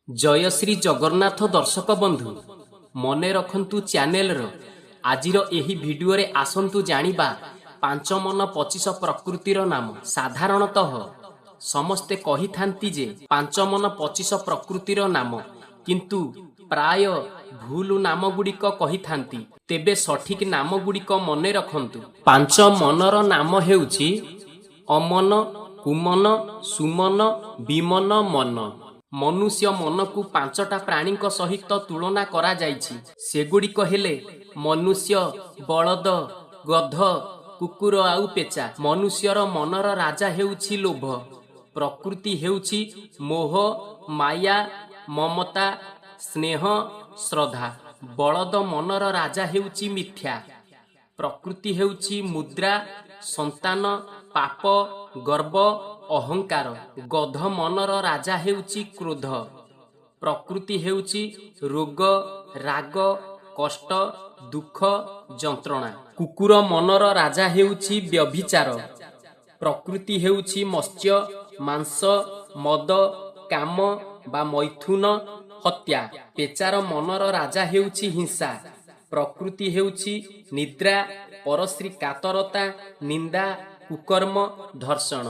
जय श्री जगन्नाथ दर्शक बंधु मने रखंतु चैनल आजिर एही भिडियो रे आसंतु जानिबा पांच मन 25 प्रकृतिर नाम। साधारणतः समस्ते कही थांती जे पांच मन 25 प्रकृतिर नाम, किंतु प्राय भूल नाम गुड़िक कही थांती। तेबे सठिक नाम गुड़िक मने रखंतु। पांच मनर नाम हेउछि अमन, कुमन, सुमन, विमन, मन। मनुष्य मन को पांचटा प्राणी सहित तुलना करा जाइछि। सेगुड़िक हेले मनुष्य, बलद, गध, कुकुर आउ पेचा। मनुष्यर मनर राजा हेउछि लोभ, प्रकृति हेउछि मोह, माया, ममता, स्नेह, श्रद्धा। बलद मनर राजा हेउछि मिथ्या, प्रकृति हेउछि मुद्रा, संतान, पाप, गर्व, अहंकार। गध मनर राजा हेउछि क्रोध, प्रकृति हेउछि रोग, राग, कष्ट, दुख, जंत्रणा। कुकुर मनर राजा हेउछि व्यभिचार, प्रकृति हेउछि मत्स्य, मांस, मद, काम बा मैथुन, हत्या। पेचार मनर राजा हेउछि हिंसा, प्रकृति हेउछि निद्रा, परश्री कातरता, निंदा, कुकर्म, धर्षण।